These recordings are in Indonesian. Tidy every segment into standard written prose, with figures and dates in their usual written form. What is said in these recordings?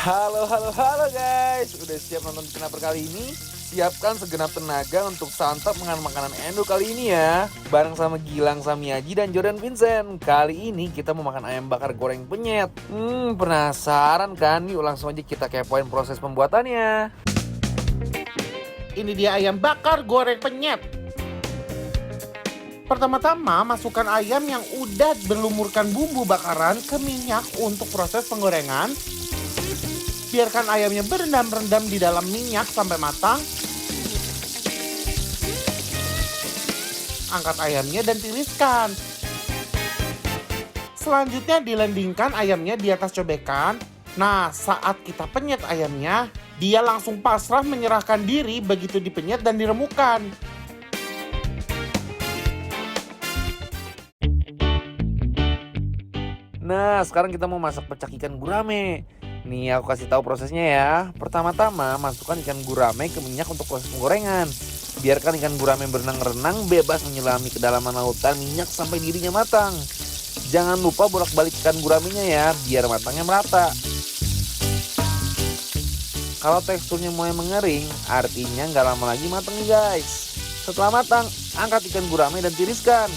Halo guys, udah siap nonton Kenaper kali ini? Siapkan segenap tenaga untuk santap makan makanan Endo kali ini ya. Bareng sama Gilang Samiaji dan Jordan Vincent. Kali ini kita mau makan ayam bakar goreng penyet. Penasaran kan? Yuk langsung aja kita kepoin proses pembuatannya. Ini dia ayam bakar goreng penyet. Pertama-tama masukkan ayam yang udah berlumurkan bumbu bakaran ke minyak untuk proses penggorengan. Biarkan ayamnya berendam-rendam di dalam minyak sampai matang. Angkat ayamnya dan tiriskan. Selanjutnya dilendingkan ayamnya di atas cobekan. Nah, saat kita penyet ayamnya, dia langsung pasrah menyerahkan diri begitu dipenyet dan diremukkan. Nah, sekarang kita mau masak pecak ikan gurame. Nih aku kasih tahu prosesnya ya. Pertama-tama masukkan ikan gurame ke minyak untuk proses penggorengan. Biarkan ikan gurame berenang-renang bebas menyelami kedalaman lautan minyak sampai dirinya matang. Jangan lupa bolak-balik ikan guramenya ya, biar matangnya merata. Kalau teksturnya mulai mengering, artinya nggak lama lagi matang nih guys. Setelah matang, angkat ikan gurame dan tiriskan.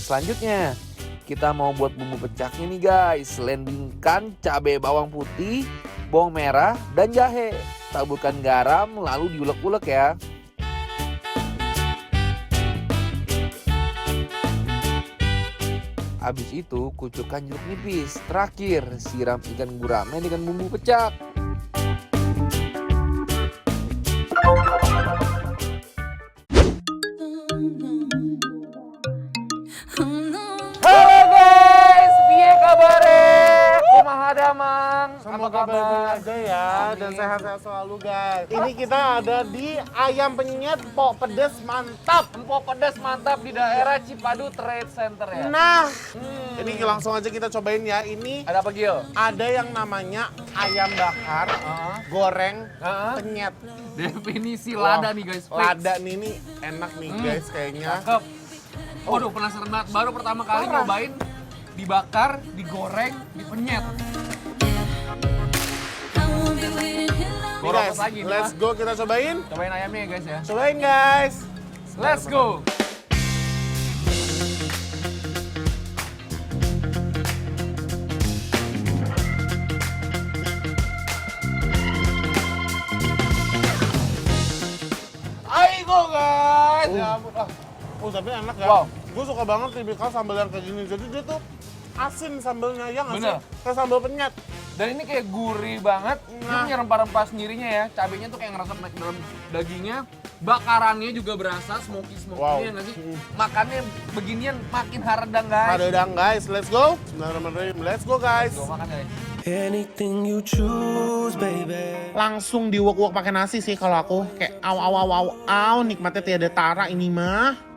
Selanjutnya, kita mau buat bumbu pecaknya nih guys. Lendingkan cabai bawang putih, bawang merah, dan jahe. Taburkan garam lalu diulek-ulek ya. Habis itu kucurkan jeruk nipis. Terakhir siram ikan gurame dengan bumbu pecak. Semoga baik-baik aja ya. Amin. Dan sehat-sehat selalu guys. Ini kita ada di ayam penyet Empok Pedes Mantap. Empok pedas mantap di daerah Cipadu Trade Center ya. Nah, ini langsung aja kita cobain ya. Ini Ada apa Gil? ada yang namanya ayam bakar goreng penyet. Definisi Wah, lada nih guys. Lada nih, ini enak nih guys kayaknya. Cakep. Waduh penasaran banget. Baru pertama kali Parah. nyobain dibakar, digoreng, dipenyet. Guys, let's go kita cobain. Cobain ayamnya ya guys ya. Cobain guys. Let's go. Ayo guys. Ya ampun. Tapi enak ya. Wow. Gue suka banget tipikal sambal yang kayak gini. Jadi dia tuh asin sambalnya ya nggak sih? Bener. Kayak sambal penyet. Dan ini kayak gurih banget. Dia punya rempah-rempah sendirinya ya. Cabenya tuh kayak ngerasa naik dalam dagingnya. Bakarannya juga berasa smoky-smoky Wow. ya nggak sih? Makannya beginian makin haredang guys. Haredang guys, let's go. Bismillahirrahmanirrahim, let's go guys. Go makan guys. Anything you choose, baby. Langsung diuak-uak pakai nasi sih kalau aku. Kayak aw, nikmatnya tiada tara ini mah.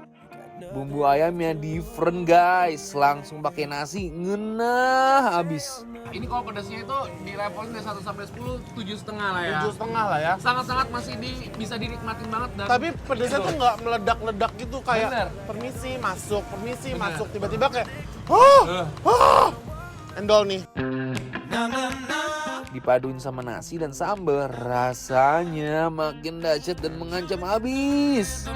Bumbu ayamnya different guys, langsung pakai nasi, ngenah abis. Ini kalau pedasnya itu di levelnya dari 1 sampai 10, 7,5 lah ya. 7,5 lah ya. Sangat-sangat masih bisa dinikmatin banget. Dan Tapi pedasnya tuh nggak meledak-ledak gitu kayak Bener. permisi masuk, Bener. masuk. Tiba-tiba kayak endol nih. dipaduin sama nasi dan sambal, rasanya makin dahsyat dan mengancam habis.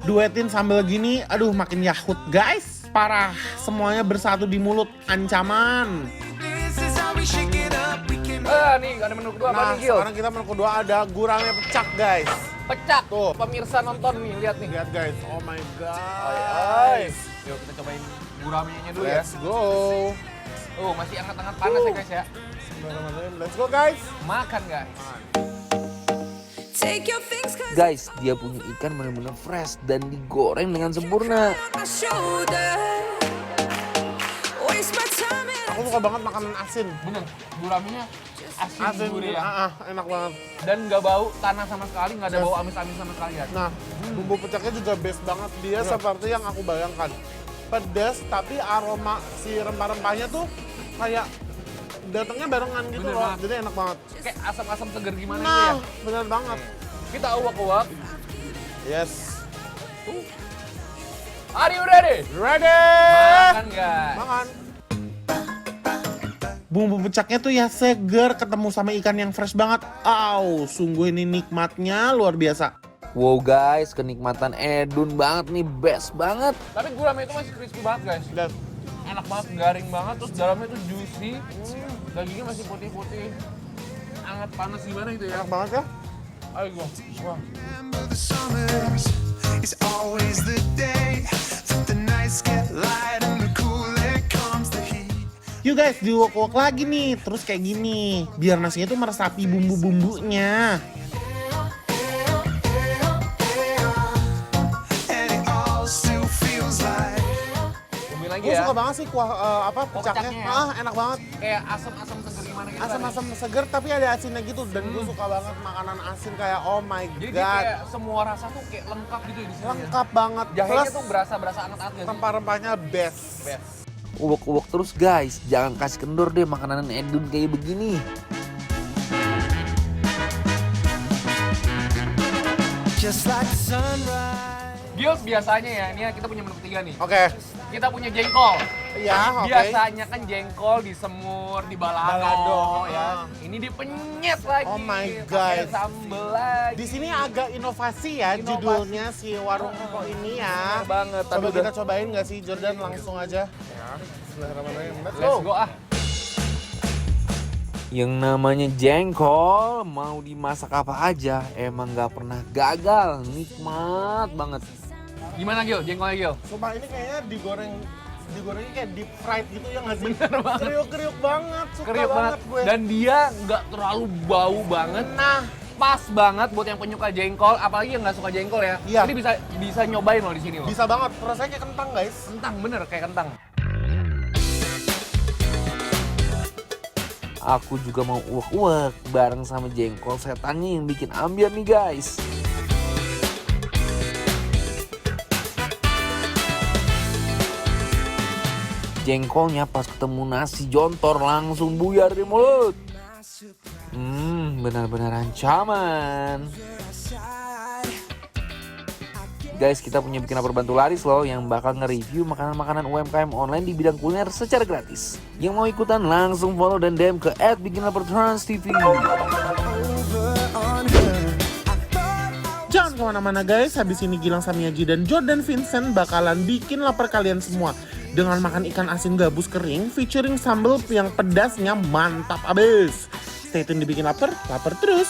Duetin sambal gini, aduh makin yahut guys. Parah, semuanya bersatu di mulut, ancaman. Nih ada menu kedua apa Nah, nih Gil? sekarang kita menu kedua ada gurame pecak guys. Pecak. Tuh. Pemirsa nonton nih, lihat nih. Lihat guys, oh my god. Ay. Yuk kita cobain guramenya dulu ya. Let's go. Masih hangat-hangat panas ya guys ya. Let's go guys. Makan guys. Guys, dia punya ikan benar-benar fresh dan digoreng dengan sempurna. Aku suka banget makanan asin. Bener, guramenya asin gurih ya. Enak banget. Dan nggak bau tanah sama sekali, nggak ada bau amis-amis sama sekali ya. Nah, bumbu pecaknya juga best banget. Dia seperti yang aku bayangkan. Pedas, tapi aroma si rempah-rempahnya tuh kayak datangnya barengan gitu Bener loh. banget. Jadi enak banget. Kayak asam-asam segar gimana gitu Nah, ya. bener banget. Kita uak-uak. Yes. Are you ready? Ready? Makan guys. Makan. Bumbu pecaknya tuh ya seger, ketemu sama ikan yang fresh banget. Sungguh ini nikmatnya luar biasa. Wow guys, kenikmatan Edun banget nih, best banget. Tapi gurame itu masih crispy banget guys. Dan Enak banget, garing banget, terus dalamnya tuh juicy. Dagingnya masih putih-putih. Anget panas gimana gitu ya. enak banget ya. Ayo gua. Wah. Remember the summers, it's always the day that the nights get light and the cooler comes the heat. Yuk guys, diuak-uak lagi nih. Terus kayak gini, biar nasinya tuh meresapi bumbu-bumbunya. And it all still feels like Cobain lagi Gue ya. suka banget sih kuah pecaknya. pecaknya. Enak banget. Kayak asam-asam seger gimana gitu. Asam-asam seger tapi ada asinnya gitu. Dan gue suka banget makanan asin kayak oh my Jadi dia god. kayak semua rasa tuh kayak lengkap gitu ya di sini. Lengkap banget. Jahenya Plus tuh berasa anget-anget gak sih? rempah-rempahnya best. Best. Uwek-uwek terus guys, jangan kasih kendor deh makanan Edun kayak begini. Just like sunrise. Gils biasanya ya, ini kita punya menu ketiga nih. Oke. Kita punya jengkol. Iya, oke. Biasanya kan jengkol disemur, di balado, Balado, ya. Ini dipenyet lagi. Oh my pakai God. sambel lagi. Di sini agak inovasi ya Inovasi. judulnya si warung kok ini ya. Bener banget, Coba tapi kita cobain nggak sih Jordan langsung aja. Ya. Bismillahirrahmanirrahim. Let's Let's go. go ah. Yang namanya jengkol, mau dimasak apa aja, emang gak pernah gagal, nikmat banget. Gimana Gil? Jengkolnya Gil? Sumpah ini kayaknya digorengnya kayak deep fried gitu ya nggak sih? Bener banget. Kriuk-kriuk banget, suka Kriuk banget. gue. Dan dia nggak terlalu bau banget. Nah, Pas banget buat yang penyuka jengkol, apalagi yang nggak suka jengkol ya. Iya. Ini bisa nyobain loh di sini loh. bisa banget. Rasanya kayak kentang guys. Kentang bener kayak kentang. Aku juga mau uwek-uwek bareng sama jengkol setannya yang bikin ambiar nih guys. Jengkolnya pas ketemu nasi jontor langsung buyar di mulut. Benar-benar ancaman. Guys, kita punya bikin lapar bantu laris loh yang bakal nge-review makanan-makanan UMKM online di bidang kuliner secara gratis. Yang mau ikutan langsung follow dan DM ke @bikinlapartransTV. Jangan kemana-mana guys, habis ini Gilang Samiaji dan Jordan Vincent bakalan bikin lapar kalian semua dengan makan ikan asin gabus kering featuring sambal yang pedasnya mantap abis. Stay tune di Bikin Lapar, lapar terus.